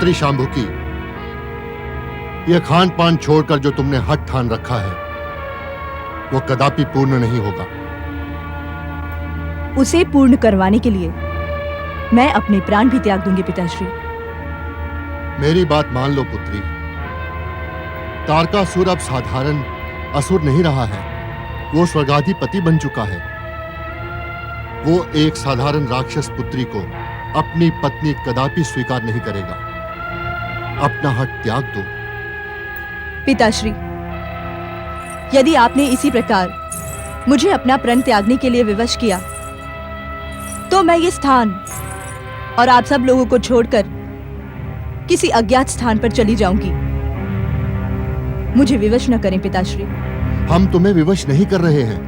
पुत्री शांभुकी, यह खान पान छोड़कर जो तुमने हठ ठान रखा है वो कदापि पूर्ण नहीं होगा। उसे पूर्ण करवाने के लिए मैं अपने प्राण भी त्याग दूंगी पिताश्री। मेरी बात मान लो पुत्री, तारकासुर अब साधारण असुर नहीं रहा है, वो स्वर्गाधिपति बन चुका है। वो एक साधारण राक्षस पुत्री को अपनी पत्नी कदापि स्वीकार नहीं करेगा। अपना हठ त्याग दो। पिताश्री, यदि आपने इसी प्रकार मुझे अपना प्रण त्यागने के लिए विवश किया तो मैं ये स्थान और आप सब लोगों को छोड़कर किसी अज्ञात स्थान पर चली जाऊंगी। मुझे विवश न करें पिताश्री। हम तुम्हें विवश नहीं कर रहे हैं,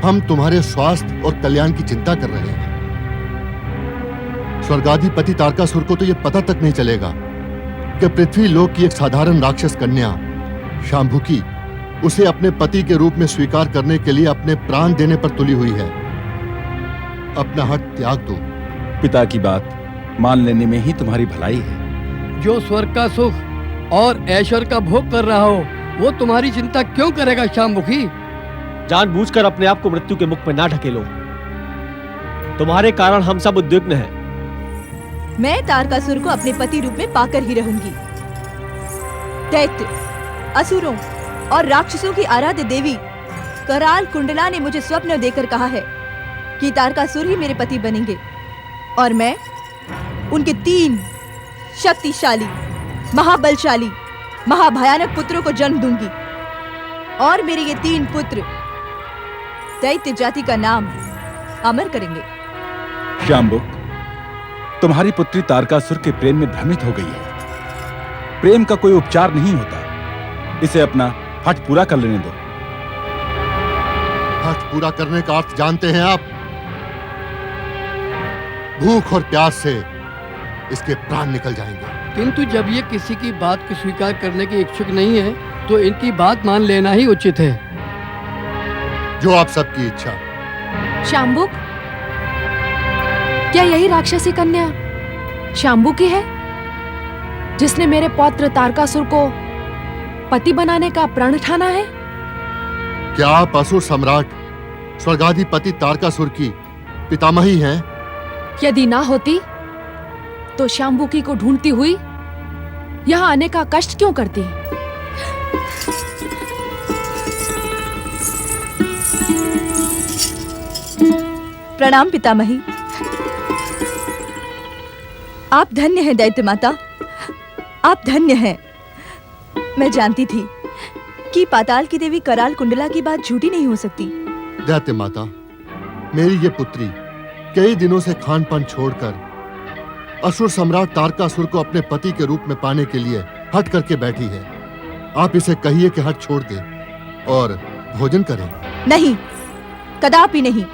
हम तुम्हारे स्वास्थ्य और कल्याण की चिंता कर रहे हैं। स्वर्गाधिपति तारकासुर को तो यह पता तक नहीं चलेगा कि पृथ्वी लोक की एक साधारण राक्षस कन्या शांभुकी उसे अपने पति के रूप में स्वीकार करने के लिए अपने प्राण देने पर तुली हुई है। अपना हठ त्याग दो। पिता की बात मान लेने में ही तुम्हारी भलाई है। जो स्वर्ग का सुख और ऐश्वर्य का भोग कर रहा हो वो तुम्हारी चिंता क्यों करेगा शांभुकी? जानबूझकर अपने आप को मृत्यु के मुख में ना ढकेलो। तुम्हारे कारण हम सब उद्विग्न हैं। मैं तारकासुर को अपने पति रूप में पाकर ही रहूंगी। दैत्य, असुरों और राक्षसों की आराध्य देवी कराल कुंडला ने मुझे स्वप्न देकर कहा है कि तारकासुर ही मेरे पति बनेंगे और मैं उनके 3 शक्तिशाली, महाबलशाली, महाभयानक पुत्रों को जन्म दूंगी और मेरे ये 3 पुत्र दैत्य जाति का नाम अमर करेंगे। शांभुक, तुम्हारी पुत्री तारकासुर के प्रेम में भ्रमित हो गई है। प्रेम का कोई उपचार नहीं होता, इसे अपना हठ पूरा कर लेने दो। हठ पूरा करने का अर्थ जानते हैं आप? भूख और प्यास से इसके प्राण निकल जाएंगे। किंतु जब ये किसी की बात को स्वीकार करने के इच्छुक नहीं है तो इनकी बात मान लेना ही उचित है। जो आप सबकी इच्छा। शांभुक, क्या यही राक्षसी कन्या शांभुकी है जिसने मेरे पौत्र तारकासुर को पति बनाने का प्रण ठाना है? क्या आप असुर सम्राट स्वर्गाधिपति तारकासुर की पितामही हैं? यदि ना होती तो शांभुकी को ढूंढती हुई यहाँ आने का कष्ट क्यों करती? प्रणाम पितामही। आप धन्य हैं दैत्य माता, आप धन्य हैं। मैं जानती थी कि पाताल की देवी कराल कुंडला की बात झूठी नहीं हो सकती। दैत्य माता, मेरी ये पुत्री कई दिनों से खान पान छोड़कर असुर सम्राट तारकासुर को अपने पति के रूप में पाने के लिए हट करके बैठी है। आप इसे कहिए कि हट छोड़ दे और भोजन करें। नहीं, कदापि नहीं।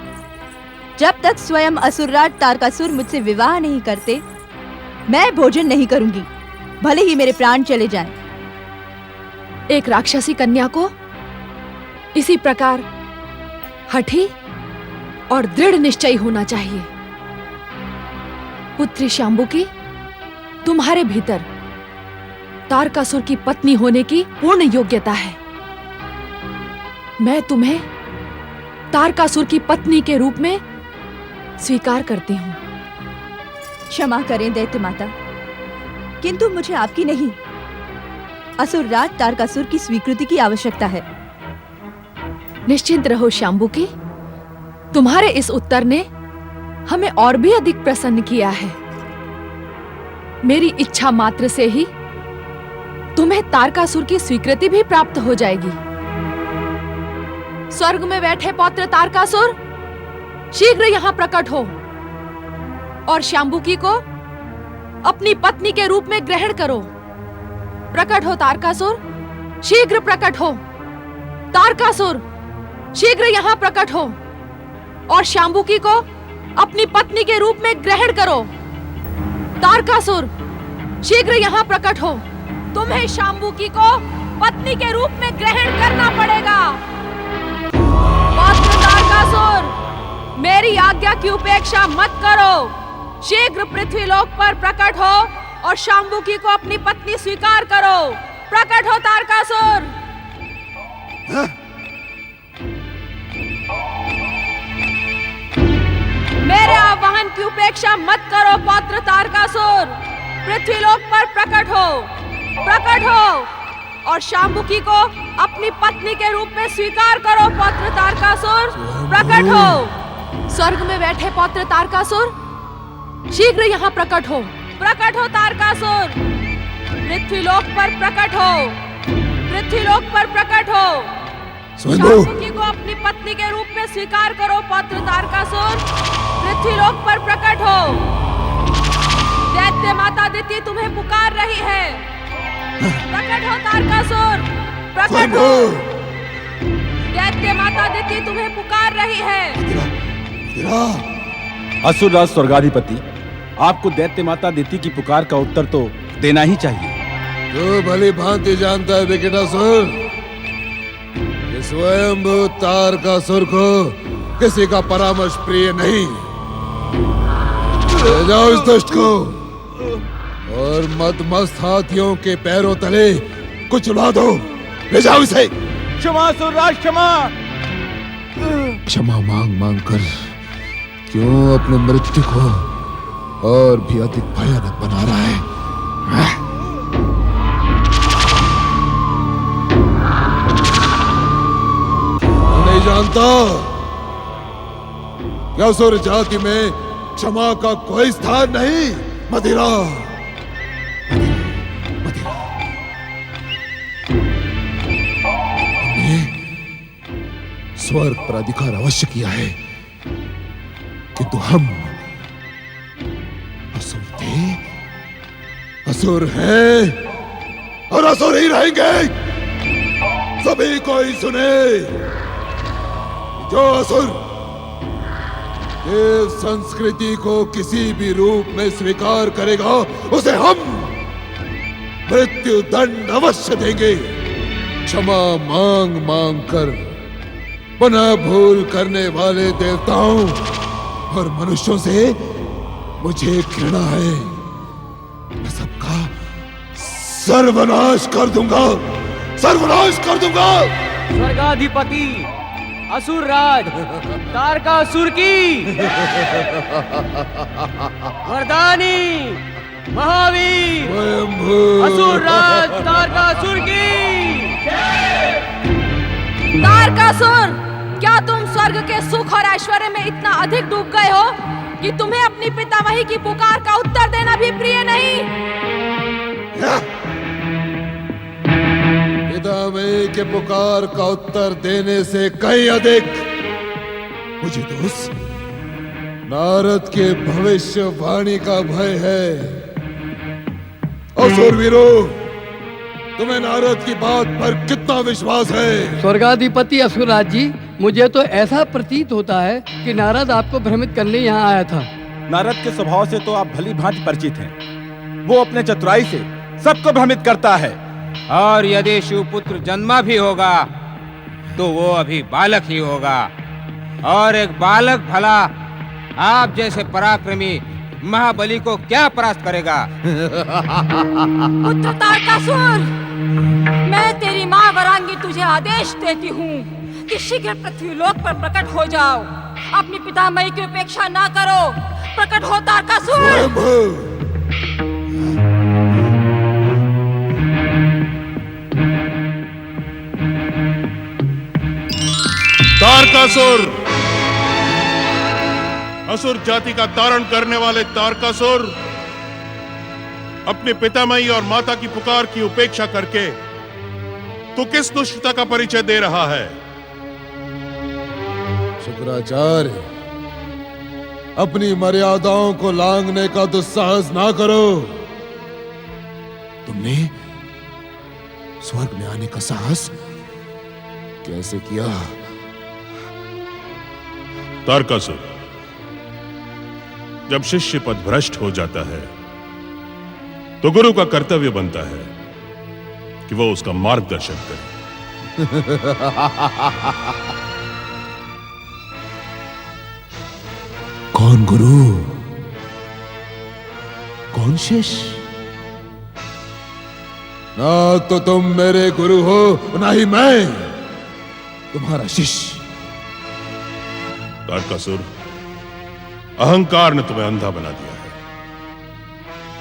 जब तक स्वयं असुरराज तारकासुर मुझसे विवाह नहीं करते मैं भोजन नहीं करूंगी, भले ही मेरे प्राण चले जाएं। एक राक्षसी कन्या को इसी प्रकार हठी और दृढ़ निश्चयी होना चाहिए। पुत्री शांभुकी, तुम्हारे भीतर तारकासुर की पत्नी होने की पूर्ण योग्यता है। मैं तुम्हें तारकासुर की पत्नी के रूप में स्वीकार करती हूँ। क्षमा करें दैत्य माता, किंतु मुझे आपकी नहीं असुरराज तारकासुर की स्वीकृति की आवश्यकता है। निश्चिंत रहो शांभुकी, तुम्हारे इस उत्तर ने हमें और भी अधिक प्रसन्न किया है। मेरी इच्छा मात्र से ही तुम्हें तारकासुर की स्वीकृति भी प्राप्त हो जाएगी। स्वर्ग में बैठे पौत्र तारकासुर, शीघ्र यहाँ प्रकट हो और शांभुकी को अपनी पत्नी के रूप में ग्रहण करो। प्रकट हो तारकासुर, शीघ्र प्रकट हो। तारकासुर, शीघ्र यहाँ प्रकट हो और शांभुकी को अपनी पत्नी के रूप में ग्रहण करो। तारकासुर, शीघ्र यहाँ प्रकट हो। तुम्हें शांभुकी को पत्नी के रूप में ग्रहण करना पड़ेगा। पौत्र तारकासुर, मेरी आज्ञा की उपेक्षा मत करो। शीघ्र पृथ्वीलोक पर प्रकट हो और शाम्बुकी को अपनी पत्नी स्वीकार करो। प्रकट हो तारकासुर। मेरे आह्वान की उपेक्षा मत करो पौत्र तारकासुर। पृथ्वीलोक पर प्रकट हो और शाम्बुकी को अपनी पत्नी के रूप में स्वीकार करो पौत्र तारकासुर। प्रकट हो। स्वर्ग में बैठे पौत्र तारकासुर, शीघ्र यहाँ प्रकट हो तारकासुर। पृथ्वीलोक पर प्रकट हो। शाम्बुकी को अपनी पत्नी के रूप में स्वीकार करो पौत्र तारकासुर। पृथ्वीलोक पर प्रकट हो। दैत्य माता दिति तुम्हें पुकार रही है। प्रकट हो तारकासुर, प्रकट हो। दैत्य माता दिति तुम्हें पुकार रही है। असुरराज स्वर्गाधिपति, आपको दैत्य माता दिति की पुकार का उत्तर तो देना ही चाहिए। तो भली भांति जानता है विकटासुर, स्वयंभू तारकासुर को किसी का परामर्श प्रिय नहीं। ले जाओ इस दुष्ट को और मदमस्त हाथियों के पैरों तले कुचला दो। ले जाओ इसे। क्षमा असुरराज, क्षमा। क्षमा मांग कर क्यों अपने मृत्यु को और भी अधिक भयानक बना रहा है? नहीं जानता क्या असुर जाति में क्षमा का कोई स्थान नहीं? मदिरा हमने स्वर्ग पर अधिकार अवश्य किया है, किंतु हम असुर थे, असुर हैं और असुर ही रहेंगे। सभी कोई सुने, जो असुर देव संस्कृति को किसी भी रूप में स्वीकार करेगा उसे हम मृत्यु दंड अवश्य देंगे। क्षमा मांग कर पुनः भूल करने वाले देवताओं और मनुष्यों से मुझे घृणा है। मैं सबका सर्वनाश कर दूंगा। स्वर्गाधिपति असुर राज तारकासुर की वरदानी महावीर असुर राज तारकासुर की। तारकासुर, क्या तुम स्वर्ग के सुख और ऐश्वर्य में इतना अधिक डूब गए हो कि तुम्हें अपनी पितामही की पुकार का उत्तर देना भी प्रिय नहीं? पितामही के पुकार का उत्तर देने से कहीं अधिक मुझे दोस्त नारद के भविष्यवाणी का भय है। असुरवीरों, तुम्हें नारद की बात पर कितना विश्वास है? स्वर्गाधिपति असुरराज जी, मुझे तो ऐसा प्रतीत होता है कि नारद आपको भ्रमित करने यहाँ आया था। नारद के स्वभाव से तो आप भली भांति परिचित हैं। वो अपने चतुराई से सबको भ्रमित करता है। और यदि शिवपुत्र जन्मा भी होगा तो वो अभी बालक ही होगा, और एक बालक भला आप जैसे पराक्रमी महाबली को क्या परास्त करेगा? पुत्र तारकासुर, मैं तेरी माँ वरांगी तुझे आदेश देती हूँ कि शीघ्र पृथ्वीलोक पर प्रकट हो जाओ। अपनी पितामही की उपेक्षा ना करो। प्रकट हो तारकासुर। तारकासुर, असुर जाति का तारण करने वाले तारकासुर, अपने पितामही और माता की पुकार की उपेक्षा करके तू किस दुष्टता का परिचय दे रहा है? शुक्राचार्य, अपनी मर्यादाओं को लांघने का दुस्साहस ना करो। तुमने स्वर्ग में आने का साहस कैसे किया? तारकासुर, जब शिष्य पद भ्रष्ट हो जाता है तो गुरु का कर्तव्य बनता है कि वो उसका मार्गदर्शन करे। कौन गुरु, कौन शिष्य? ना तो तुम मेरे गुरु हो, ना ही मैं तुम्हारा शिष्य। तारकासुर, अहंकार ने तुम्हें अंधा बना दिया है,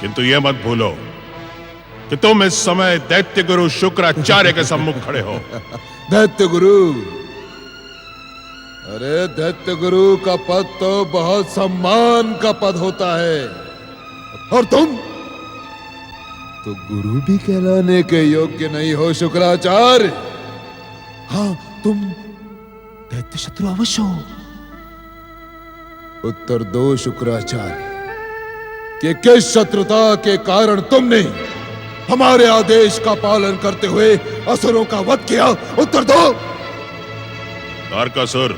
किंतु यह मत भूलो कि तुम इस समय दैत्य गुरु शुक्राचार्य के सम्मुख खड़े हो। दैत्य गुरु? अरे दैत्य गुरु का पद तो बहुत सम्मान का पद होता है, और तुम तो गुरु भी कहलाने के योग्य नहीं हो शुक्राचार्य। हाँ, तुम दैत्य शत्रु अवश्य हो। उत्तर दो शुक्राचार्य कि किस शत्रुता के कारण तुमने हमारे आदेश का पालन करते हुए असुरों का वध किया? उत्तर दो। तारकासुर,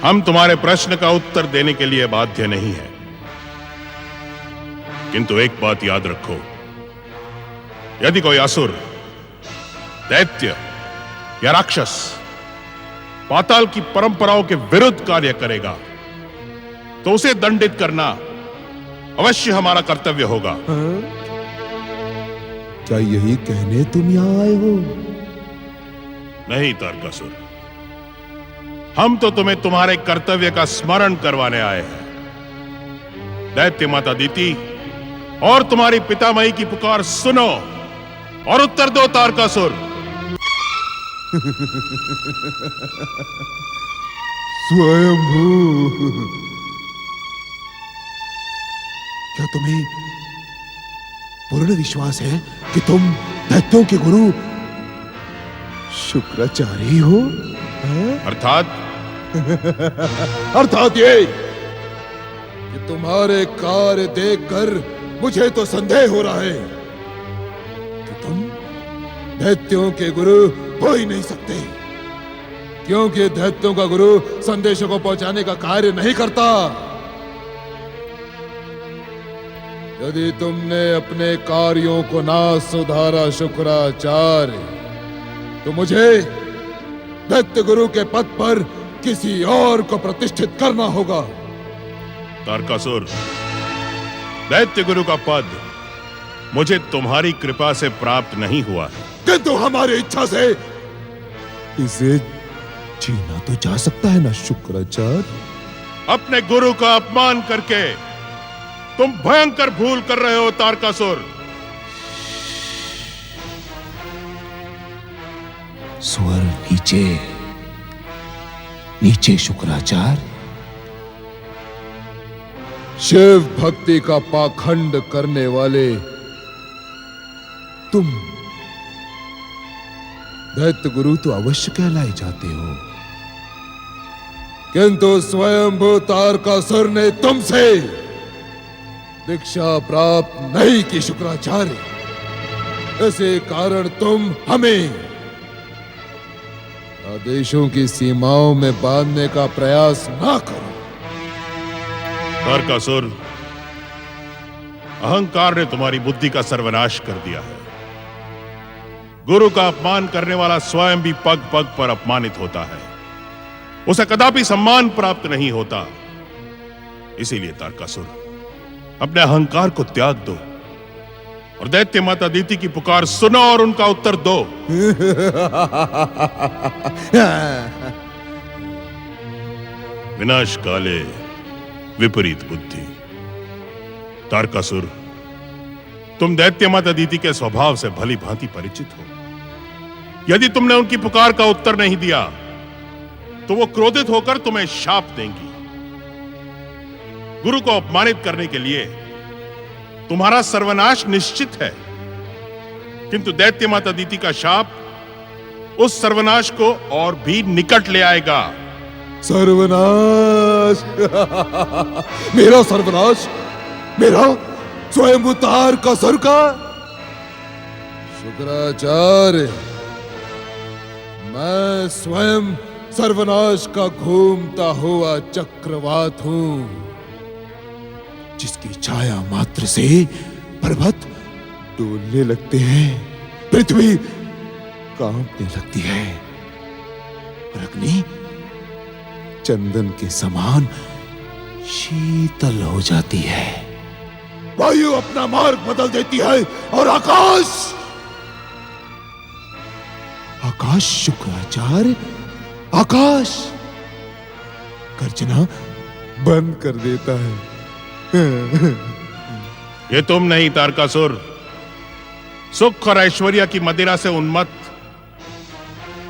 हम तुम्हारे प्रश्न का उत्तर देने के लिए बाध्य नहीं है, किंतु एक बात याद रखो, यदि कोई असुर, दैत्य या राक्षस पाताल की परंपराओं के विरुद्ध कार्य करेगा तो उसे दंडित करना अवश्य हमारा कर्तव्य होगा। क्या यही कहने तुम यहां आए हो? नहीं तारकासुर, हम तो तुम्हें तुम्हारे कर्तव्य का स्मरण करवाने आए हैं। दैत्य माता अदिति और तुम्हारी पितामही की पुकार सुनो और उत्तर दो तारकासुर। स्वयंभू, क्या तुम्हें पूर्ण विश्वास है कि तुम दैत्यों के गुरु शुक्राचार्य हो? अर्थात ये कि तुम्हारे कार्य देखकर मुझे तो संदेह हो रहा है कि तुम दैत्यों के गुरु हो ही नहीं सकते, क्योंकि दैत्यों का गुरु संदेशों को पहुंचाने का कार्य नहीं करता। यदि तुमने अपने कार्यों को ना सुधारा शुक्राचार्य, तो मुझे दैत्य गुरु के पद पर किसी और को प्रतिष्ठित करना होगा। तारकासुर, दैत्य गुरु का पद मुझे तुम्हारी कृपा से प्राप्त नहीं हुआ है, किंतु हमारी इच्छा से इसे छीना तो जा सकता है ना शुक्राचार्य? अपने गुरु का अपमान करके तुम भयंकर भूल कर रहे हो तारकासुर। स्वर नीचे, नीचे शुक्राचार्य। शिव भक्ति का पाखंड करने वाले तुम दैत्य गुरु तो अवश्य कहलाए जाते हो, किंतु स्वयंभू तारकासुर ने तुमसे दीक्षा प्राप्त नहीं की शुक्राचार्य। इसी कारण तुम हमें आदेशों की सीमाओं में बांधने का प्रयास ना करो। तारकासुर, अहंकार ने तुम्हारी बुद्धि का सर्वनाश कर दिया है। गुरु का अपमान करने वाला स्वयं भी पग पग पर अपमानित होता है, उसे कदापि सम्मान प्राप्त नहीं होता। इसीलिए तारकासुर, अपने अहंकार को त्याग दो और दैत्य माता अदिति की पुकार सुनो और उनका उत्तर दो। विनाश काले विपरीत बुद्धि। तारकासुर, तुम दैत्य माता अदिति के स्वभाव से भली भांति परिचित हो। यदि तुमने उनकी पुकार का उत्तर नहीं दिया तो वो क्रोधित होकर तुम्हें शाप देंगी। गुरु को अपमानित करने के लिए तुम्हारा सर्वनाश निश्चित है, किंतु दैत्य माता अदिति का शाप उस सर्वनाश को और भी निकट ले आएगा। सर्वनाश? मेरा सर्वनाश? मेरा स्वयंभू तारकासुर का? शुक्राचार्य, मैं स्वयं सर्वनाश का घूमता हुआ चक्रवात हूं, जिसकी छाया मात्र से पर्वत डोलने लगते हैं, पृथ्वी कांपने लगती है, और अग्नि चंदन के समान शीतल हो जाती है। वायु अपना मार्ग बदल देती है और आकाश शुक्राचार्य आकाश गर्जना बंद कर देता है। ये तुम नहीं तारकासुर, सुख और ऐश्वर्य की मदिरा से उन्मत्त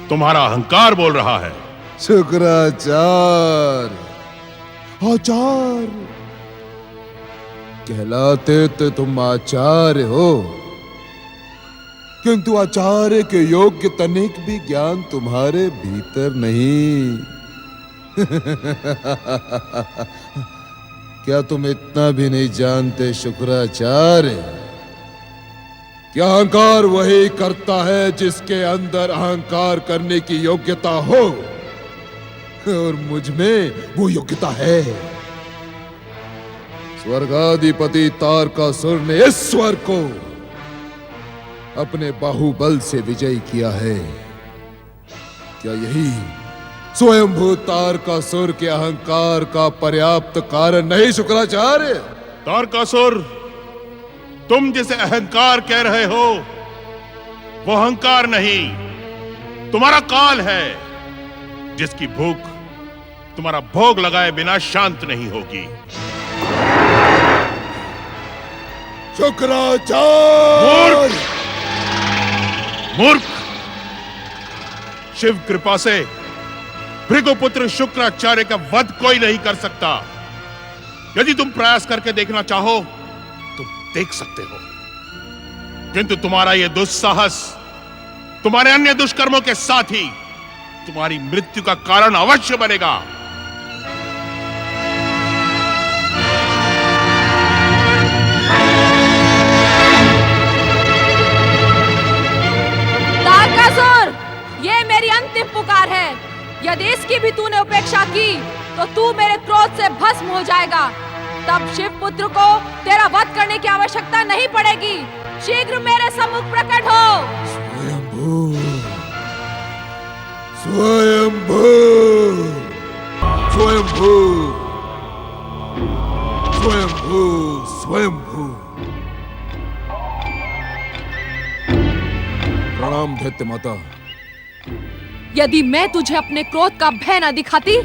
तुम्हारा अहंकार बोल रहा है। शुक्राचार्य आचार्य कहलाते तो तुम आचार्य हो, किंतु आचार्य के योग्य तनिक भी ज्ञान तुम्हारे भीतर नहीं। क्या तुम इतना भी नहीं जानते शुक्राचार्य? क्या अहंकार वही करता है जिसके अंदर अहंकार करने की योग्यता हो, और मुझ में वो योग्यता है। स्वर्गाधिपति तारकासुर ने इस स्वर्ग को अपने बाहुबल से विजयी किया है। क्या यही स्वयंभू तारकासुर के अहंकार का पर्याप्त कारण नहीं शुक्राचार्य? तारकासुर, तुम जिसे अहंकार कह रहे हो वो अहंकार नहीं, तुम्हारा काल है, जिसकी भूख तुम्हारा भोग लगाए बिना शांत नहीं होगी। शुक्राचार्य! मूर्ख! शिव कृपा से भृगुपुत्र शुक्राचार्य का वध कोई नहीं कर सकता। यदि तुम प्रयास करके देखना चाहो तो देख सकते हो, किंतु तुम्हारा यह दुस्साहस तुम्हारे अन्य दुष्कर्मों के साथ ही तुम्हारी मृत्यु का कारण अवश्य बनेगा। तारकासुर, ये मेरी अंतिम पुकार है। यदि इसकी भी तूने उपेक्षा की तो तू मेरे क्रोध से भस्म हो जाएगा। तब शिव पुत्र को तेरा वध करने की आवश्यकता नहीं पड़ेगी। शीघ्र मेरे सम्मुख प्रकट हो। स्वयंभू, स्वयंभू, स्वयंभू, स्वयंभू, स्वयंभू। प्रणाम दैत्य माता। यदि मैं तुझे अपने क्रोध का भय न दिखाती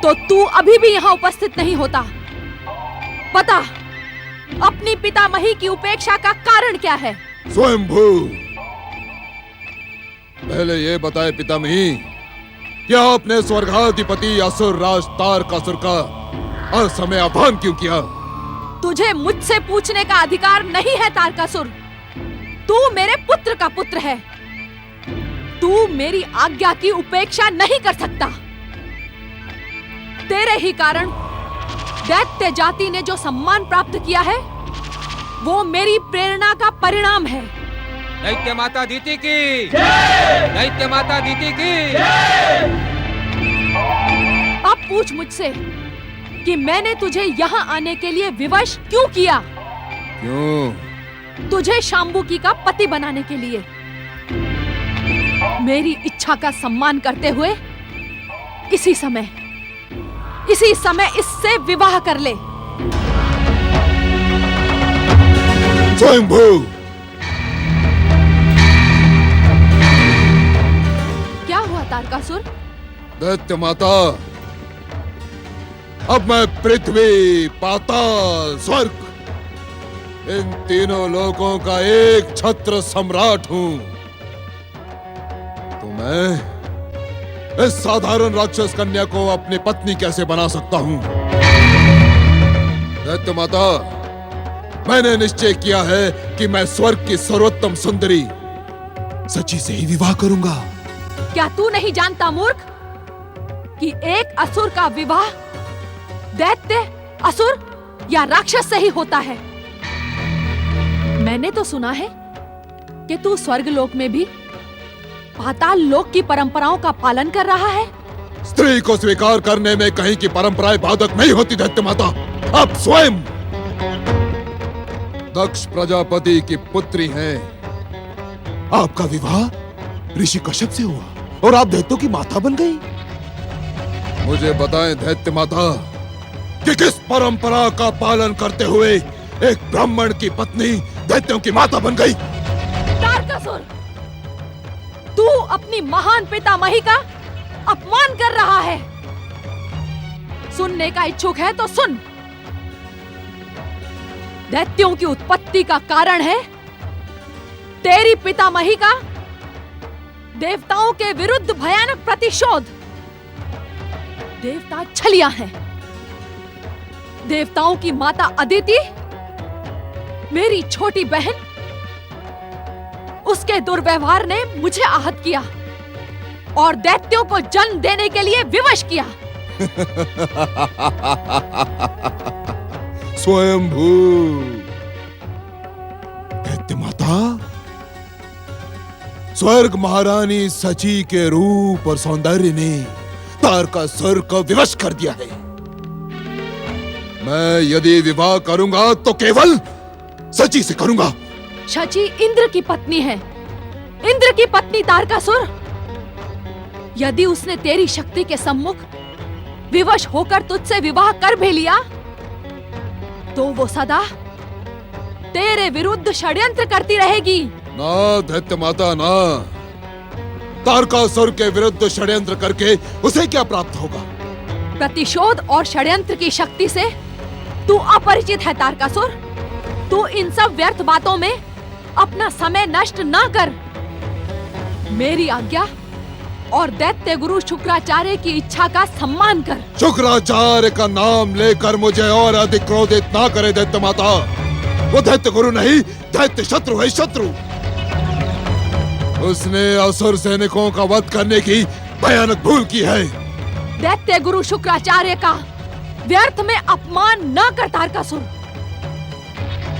तो तू अभी भी यहाँ उपस्थित नहीं होता। बता, अपनी पितामही की उपेक्षा का कारण क्या है? स्वयंभू, पहले ये बताए पितामही, क्या आपने स्वर्गाधिपति असुर राज तारकासुर का असमय आह्वान क्यों किया? तुझे मुझसे पूछने का अधिकार नहीं है तारकासुर। तू मेरे पुत्र का पुत्र है। तू मेरी आज्ञा की उपेक्षा नहीं कर सकता। तेरे ही कारण दैत्य जाति ने जो सम्मान प्राप्त किया है वो मेरी प्रेरणा का परिणाम है। दैत्य माता दीति की, दैत्य माता दीति की। अब पूछ मुझसे कि मैंने तुझे यहाँ आने के लिए विवश क्यों किया? क्यों? तुझे शांबुकी का पति बनाने के लिए। मेरी इच्छा का सम्मान करते हुए इसी समय इससे विवाह कर ले। स्वयंभू, क्या हुआ तारकासुर? दैत्य माता, अब मैं पृथ्वी, पाताल, स्वर्ग, इन तीनों लोकों का एक छत्र सम्राट हूं। तो मैं इस साधारण राक्षस कन्या को अपनी पत्नी कैसे बना सकता हूं? दैत्य माता, मैंने निश्चय किया है कि मैं स्वर्ग की सर्वोत्तम सुंदरी सची से ही विवाह करूंगा। क्या तू नहीं जानता मूर्ख कि एक असुर का विवाह दैत्य, असुर या राक्षस से ही होता है? मैंने तो सुना है कि तू स्वर्ग लोक में भी पाताल लोक की परंपराओं का पालन कर रहा है। स्त्री को स्वीकार करने में कहीं की परंपराएं बाधक नहीं होती दैत्य माता। आप स्वयं दक्ष प्रजापति की पुत्री हैं। आपका विवाह ऋषि कश्यप से हुआ और आप दैत्यों की माता बन गई। मुझे बताएं दैत्य माता कि किस परंपरा का पालन करते हुए एक ब्राह्मण की पत्नी दैत्यों की माता बन गई। तारकासुर, तू अपनी महान पितामही का अपमान कर रहा है। सुनने का इच्छुक है तो सुन। दैत्यों की उत्पत्ति का कारण है तेरी पितामही का देवताओं के विरुद्ध भयानक प्रतिशोध। देवता छलिया हैं। देवताओं की माता अदिति, मेरी छोटी बहन, उसके दुर्व्यवहार ने मुझे आहत किया और दैत्यों को जन्म देने के लिए विवश किया। स्वयंभू दैत्य माता, स्वर्ग महारानी सची के रूप और सौंदर्य ने तारकासुर को विवश कर दिया है। मैं यदि विवाह करूंगा तो केवल सची से करूंगा। शची इंद्र की पत्नी है, इंद्र की पत्नी तारकासुर। यदि उसने तेरी शक्ति के सम्मुख विवश होकर तुझसे विवाह कर भी लिया तो वो सदा तेरे विरुद्ध षड्यंत्र करती रहेगी। ना दैत्य माता ना, तारकासुर के विरुद्ध षड्यंत्र करके उसे क्या प्राप्त होगा? प्रतिशोध और षड्यंत्र की शक्ति से तू अपरिचित है तारकासुर। तू इन सब व्यर्थ बातों में अपना समय नष्ट ना कर। मेरी आज्ञा और दैत्य गुरु शुक्राचार्य की इच्छा का सम्मान कर। शुक्राचार्य का नाम लेकर मुझे और अधिक क्रोधित ना करे दैत्य माता। वो दैत्य गुरु नहीं, दैत्य शत्रु है, शत्रु। उसने असुर सैनिकों का वध करने की भयानक भूल की है। दैत्य गुरु शुक्राचार्य का व्यर्थ में अपमान न कर तारकासुर।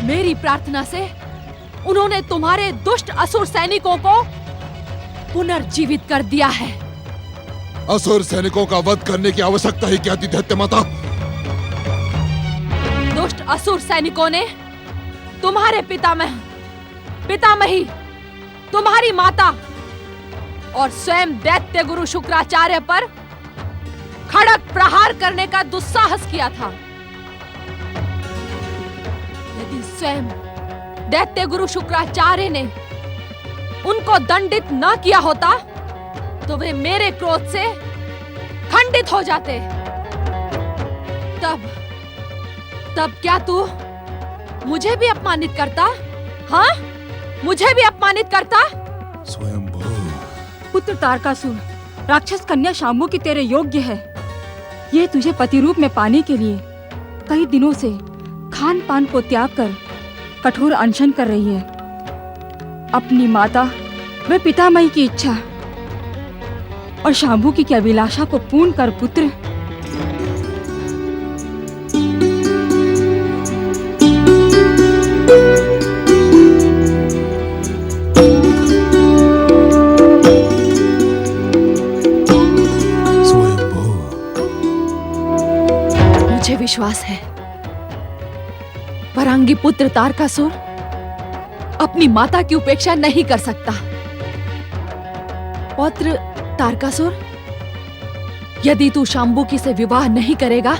मेरी प्रार्थना से उन्होंने तुम्हारे दुष्ट असुर सैनिकों को पुनर्जीवित कर दिया है। असुर सैनिकों का वध करने की आवश्यकता ही क्या थी दैत्य माता? दुष्ट असुर सैनिकों ने तुम्हारे पितामही, तुम्हारी माता और स्वयं दैत्य गुरु शुक्राचार्य पर खड़ग प्रहार करने का दुस्साहस किया था। यदि स्वयं दैत्य गुरु शुक्राचार्य ने उनको दंडित न किया होता तो वे मेरे क्रोध से खंडित हो जाते। तब क्या तू मुझे भी अपमानित करता? हाँ, मुझे भी अपमानित करता? स्वयंभू पुत्र तारकासुर, राक्षस कन्या शाम्बू की तेरे योग्य है। ये तुझे पति रूप में पाने के लिए कई दिनों से खान पान को त्याग कर कठोर अनशन कर रही है। अपनी माता व पितामही की इच्छा और शाम्बू की अभिलाषा को पूर्ण कर पुत्र। मुझे विश्वास है वरांगी पुत्र तारकासुर अपनी माता की उपेक्षा नहीं कर सकता। पौत्र तारकासुर, यदि तू शाम्बुकी से विवाह नहीं करेगा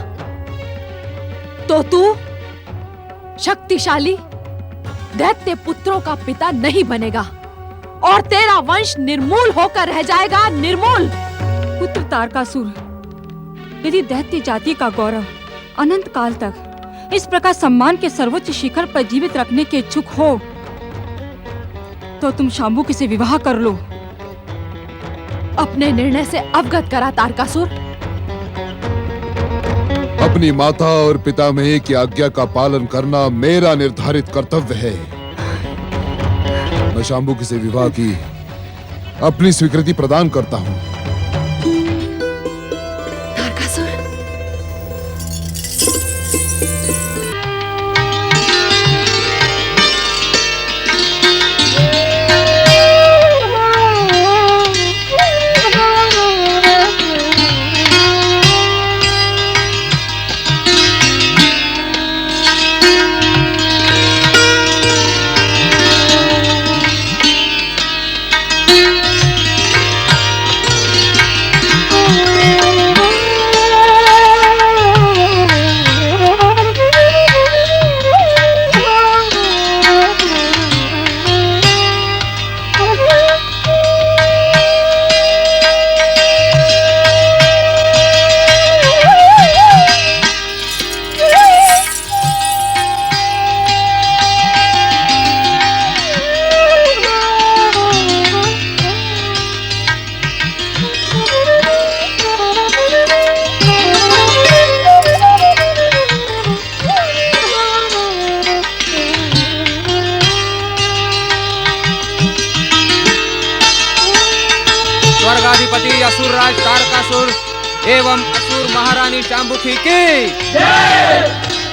तो तू शक्तिशाली दैत्य पुत्रों का पिता नहीं बनेगा और तेरा वंश निर्मूल होकर रह जाएगा, निर्मूल। पुत्र तारकासुर, यदि दैत्य जाति का गौरव अनंत काल तक इस प्रकार सम्मान के सर्वोच्च शिखर पर जीवित रखने के इच्छुक हो तो तुम शाम्बुकी से विवाह कर लो। अपने निर्णय से अवगत करा तारकासुर। अपनी माता और पितामही की आज्ञा का पालन करना मेरा निर्धारित कर्तव्य है। मैं शाम्बुकी से विवाह की अपनी स्वीकृति प्रदान करता हूँ। तारकासुर, स्वर्गाधिपति असुरराज तारकासुर एवं असुर महारानी शांबुखी की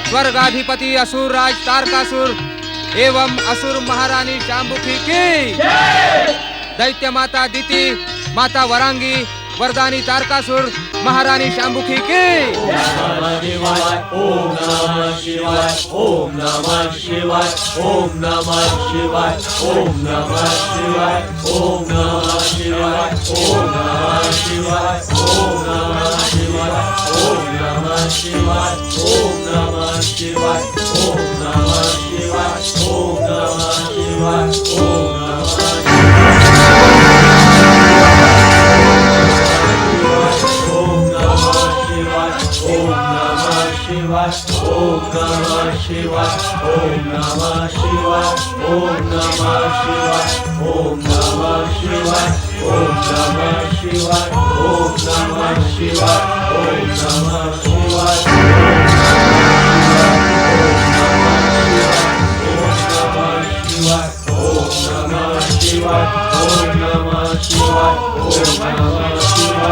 स्वर्गाधिपति असुरराज तारकासुर एवं असुर महारानी शांबुखी की दैत्य माता दिति माता वरांगी वरदानी तारकासुर महारानी शांबुखी की ओम नमः शिवाय ओम नमः शिवाय ओम नमः शिवाय ओम नमः शिवाय ओम नमः शिवाय ओम नमः शिवाय ओम नमः शिवाय ओम नमः शिवाय ओम नमः शिवाय ओम नमः शिवाय ओम नमः शिवाय ओम शिवाय ओम नमः शिवाय ओम नमः शिवाय ओम नमः शिवाय ओम नमः शिवाय ओम नमः शिवाय ओम नमः शिवाय ओम नमः शिवाय ओम नमः शिवाय ओम नमः शिवाय ओम नमः शिवाय ओम नमः शिवाय ओम नमः शिवाय ओम नमः शिवाय ओम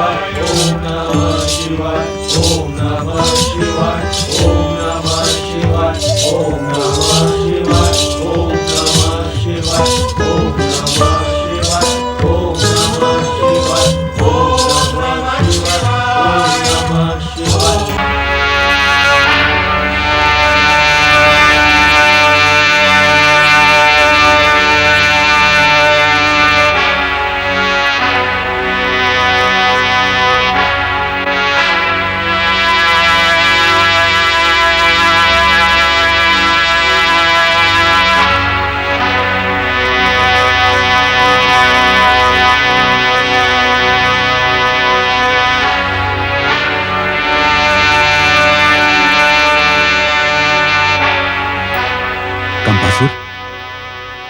नमः शिवाय ओम नमः शिवाय ओम नमः शिवाय ओम नमः शिवाय ओम नमः शिवाय ओम नमः शिवाय कंपासुर,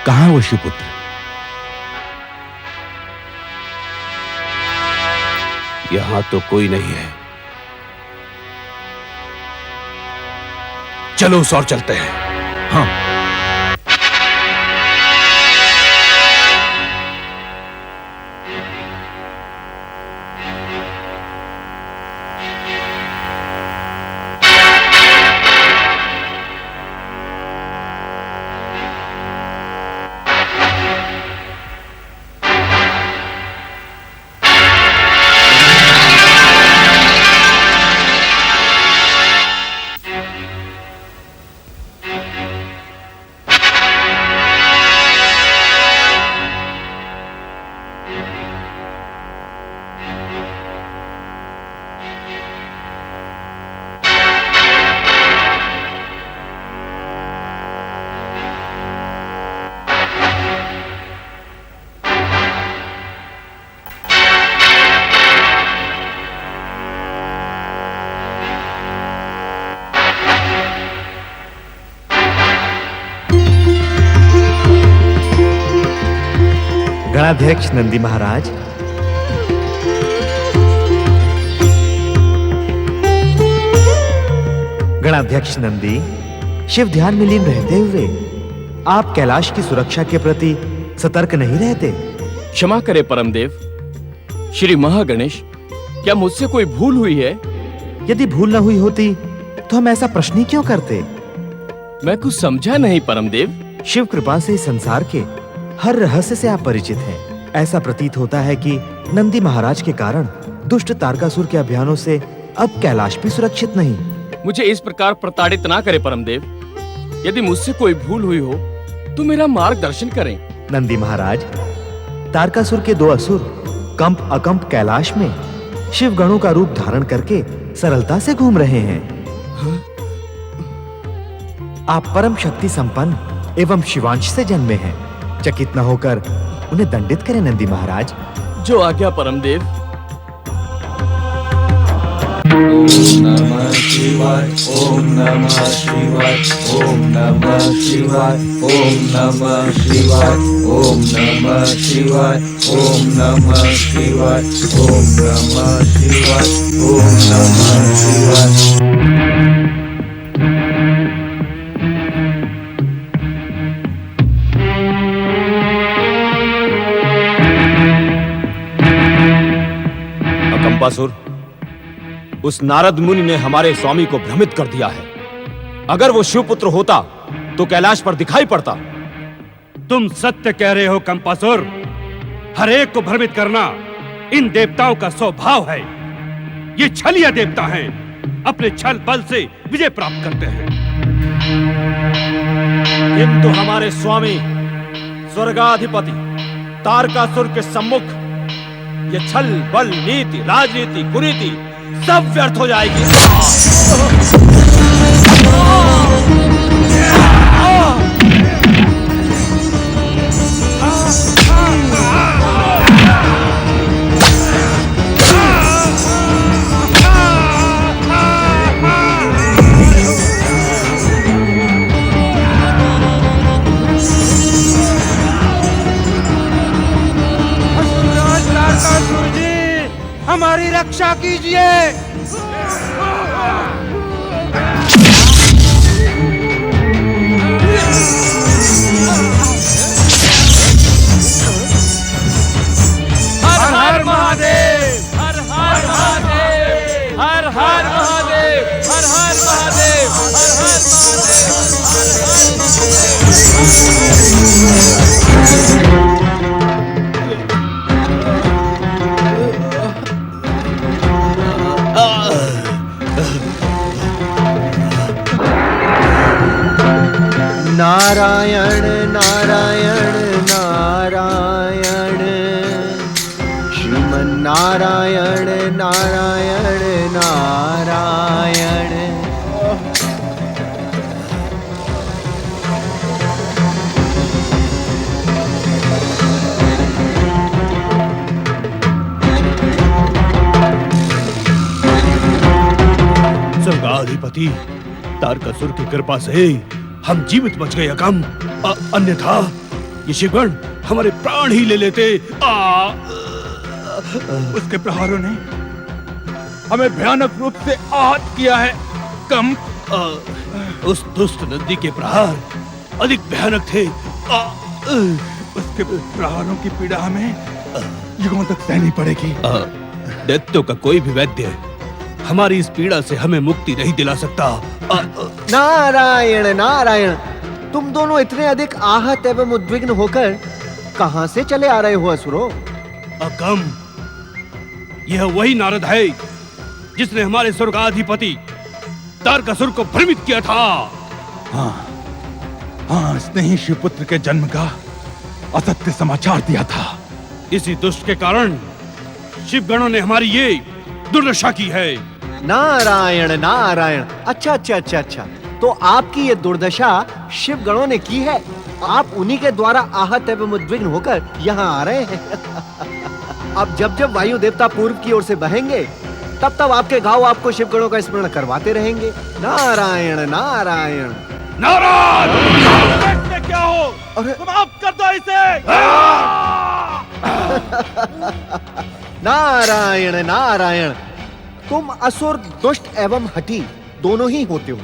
कहाँ है वो शिवपुत्र? यहां तो कोई नहीं है। चलो उस और चलते हैं। हाँ। गणाध्यक्ष नंदी महाराज, गणाध्यक्ष नंदी, शिव ध्यान में लीन रहते हुए आप कैलाश की सुरक्षा के प्रति सतर्क नहीं रहते। क्षमा करे परमदेव। श्री महागणेश, क्या मुझसे कोई भूल हुई है? यदि भूल न हुई होती तो हम ऐसा प्रश्न ही क्यों करते? मैं कुछ समझा नहीं परमदेव। शिव कृपा से संसार के हर रहस्य से आप परिचित हैं। ऐसा प्रतीत होता है कि नंदी महाराज के कारण दुष्ट तारकासुर के अभियानों से अब कैलाश भी सुरक्षित नहीं। मुझे इस प्रकार प्रताड़ित ना करे परमदेव। यदि मुझसे कोई भूल हुई हो तो मेरा मार्गदर्शन करें। नंदी महाराज, तारकासुर के दो असुर कंप अकंप कैलाश में शिव गणों का रूप धारण करके सरलता से घूम रहे हैं। आप परम शक्ति संपन्न एवं शिवांश से जन्मे हैं। चकित न होकर उन्हें दंडित करें नंदी महाराज। जो आज्ञा परमदेव। ओम नमः शिवाय ओम नमः शिवाय ओम नमः शिवाय ओम नमः शिवाय ओम नमः शिवाय ओम नमः शिवाय ओम नमः शिवाय ओम नमः शिवाय। कंपासुर, उस नारद मुनि ने हमारे स्वामी को भ्रमित कर दिया है। अगर वो शिवपुत्र होता तो कैलाश पर दिखाई पड़ता। तुम सत्य कह रहे हो कंपासुर। हर एक को भ्रमित करना इन देवताओं का स्वभाव है। ये छलिया देवता हैं, अपने छल बल से विजय प्राप्त करते हैं। किंतु हमारे स्वामी स्वर्गाधिपति तारकासुर के सम्मुख ये छल बल नीति राजनीति कुरीति सब व्यर्थ हो जाएगी। हमारी रक्षा कीजिए। हर हर महादेव, हर हर महादेव, हर हर महादेव, हर हर महादेव, हर हर नारायण नारायण नारायण श्रीमन नारायण नारायण नारायण। स्वर्गाधिपति तारकासुर की कृपा से हम जीवित बच गए अकम। अन्यथा ये शिवगण हमारे प्राण ही ले लेते। उसके प्रहारों ने हमें भयानक रूप से आहत किया है कम। उस दुष्ट नंदी के प्रहार अधिक भयानक थे। उसके प्रहारों की पीड़ा हमें युगों तक सहनी पड़ेगी। दैत्यों का कोई भी वैद्य हमारी इस पीड़ा से हमें मुक्ति नहीं दिला सकता। नारायण नारायण, तुम दोनों इतने अधिक आहत एवं उद्विग्न होकर कहां से चले आ रहे हो असुरों? अकम, यह वही नारद है जिसने हमारे स्वर्गाधिपति तारकासुर को भ्रमित किया था। हाँ, इसने ही शिवपुत्र के जन्म का असत्य समाचार दिया था। इसी दुष्ट के कारण शिवगणों ने हमारी ये दुर्दशा की है। नारायण नारायण, अच्छा अच्छा अच्छा अच्छा, तो आपकी ये दुर्दशा शिव गणों ने की है। आप उन्हीं के द्वारा आहत एवं उद्विग्न होकर यहाँ आ रहे हैं। अब जब जब वायु देवता पूर्व की ओर से बहेंगे तब तब आपके घाव आपको शिव गणों का स्मरण करवाते रहेंगे। नारायण नारायण। नारायण क्या हो? समाप्त कर दो इसे। नारायण नारायण, तुम असुर दुष्ट एवं हठी दोनों ही होते हो।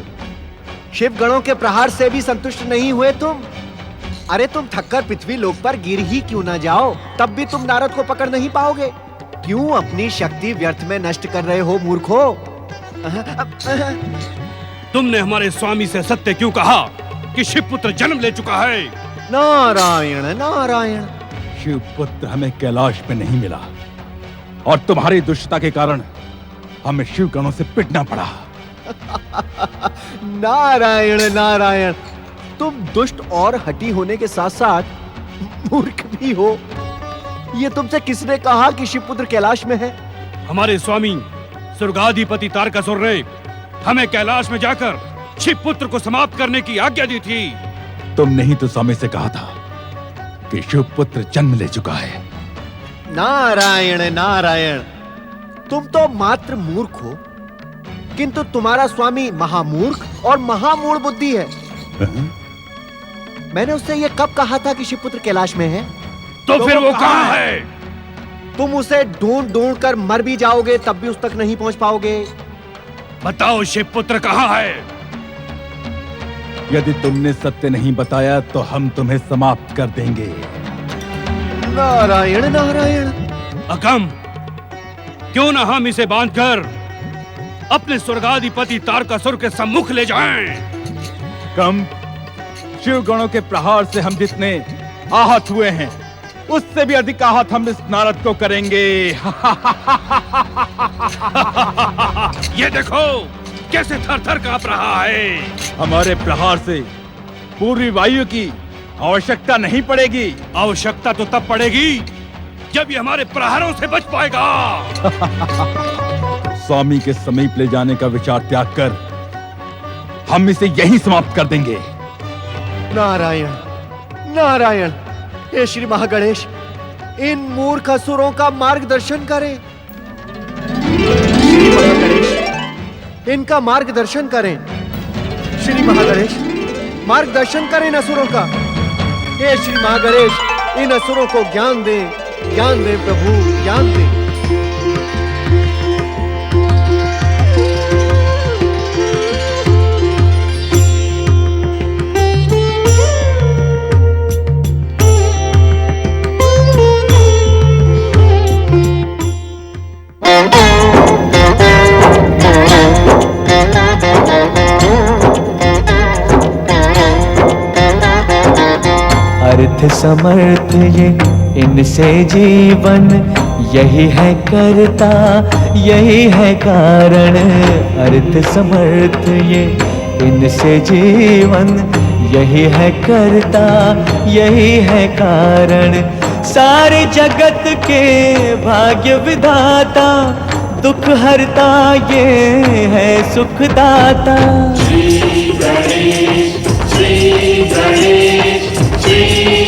शिव गणों के प्रहार से भी संतुष्ट नहीं हुए तुम। अरे तुम थककर पृथ्वी लोक पर गिर ही क्यों ना जाओ, तब भी तुम नारद को पकड़ नहीं पाओगे। क्यों अपनी शक्ति व्यर्थ में नष्ट कर रहे हो मूर्खो? तुमने हमारे स्वामी से सत्य क्यों कहा कि शिवपुत्र जन्म ले चुका है? नारायण नारायण, शिवपुत्र हमें कैलाश में नहीं मिला और तुम्हारी दुष्टता के कारण हमें शिवगणों से पिटना पड़ा। नारायण नारायण, तुम दुष्ट और हठी होने के साथ साथ मूर्ख भी हो। ये तुमसे किसने कहा कि शिवपुत्र कैलाश में है? हमारे स्वामी स्वर्गाधिपति तारकासुर ने हमें कैलाश में जाकर शिवपुत्र को समाप्त करने की आज्ञा दी थी। तुमने ही तो स्वामी से कहा था कि शिवपुत्र जन्म ले चुका है। नारायण नारायण, तुम तो मात्र मूर्ख हो, किंतु तुम्हारा स्वामी महामूर्ख और महामूढ़ बुद्धि है। मैंने उससे ये कब कहा था कि शिवपुत्र कैलाश में है? तो फिर वो कहाँ है? तुम उसे ढूंढ ढूंढ कर मर भी जाओगे तब भी उस तक नहीं पहुंच पाओगे। बताओ शिवपुत्र कहाँ है? यदि तुमने सत्य नहीं बताया तो हम तुम्हें समाप्त कर देंगे। नारायण नारायण। अकम, क्यों ना हम इसे बांधकर अपने स्वर्गाधिपति तारकासुर के सम्मुख ले जाएं? कम शिव गणों के प्रहार से हम जितने आहत हुए हैं, उससे भी अधिक आहत हम इस नारद को करेंगे। ये देखो कैसे थर-थर कांप रहा है। हमारे प्रहार से पूर्वी वायु की आवश्यकता नहीं पड़ेगी। आवश्यकता तो तब पड़ेगी जब ये हमारे प्रहारों से बच पाएगा। स्वामी के समीप ले जाने का विचार त्याग कर हम इसे यहीं समाप्त कर देंगे। नारायण नारायण, हे श्री महागणेश, इन मूर्ख असुरों का मार्गदर्शन करें। श्री महागणेश, इनका मार्गदर्शन करें। श्री महागणेश, मार्गदर्शन करें इन असुरों का। हे श्री महागणेश, इन असुरों को ज्ञान दें प्रभु, ज्ञान दें। अर्थ समर्थ ये इनसे जीवन, यही है करता यही है कारण। अर्थ समर्थ ये इनसे जीवन, यही है करता यही है कारण। सारे जगत के भाग्य विधाता, दुख हरता ये है सुखदाता। श्री गणेश श्री गणेश श्री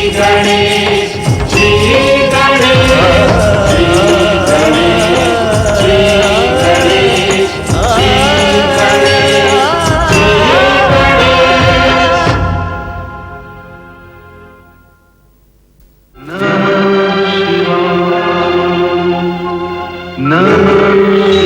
गणेश श्री गणेश श्री गणेश श्री गणेश श्री गणेश श्री गणेश। नमः शिवाय नमः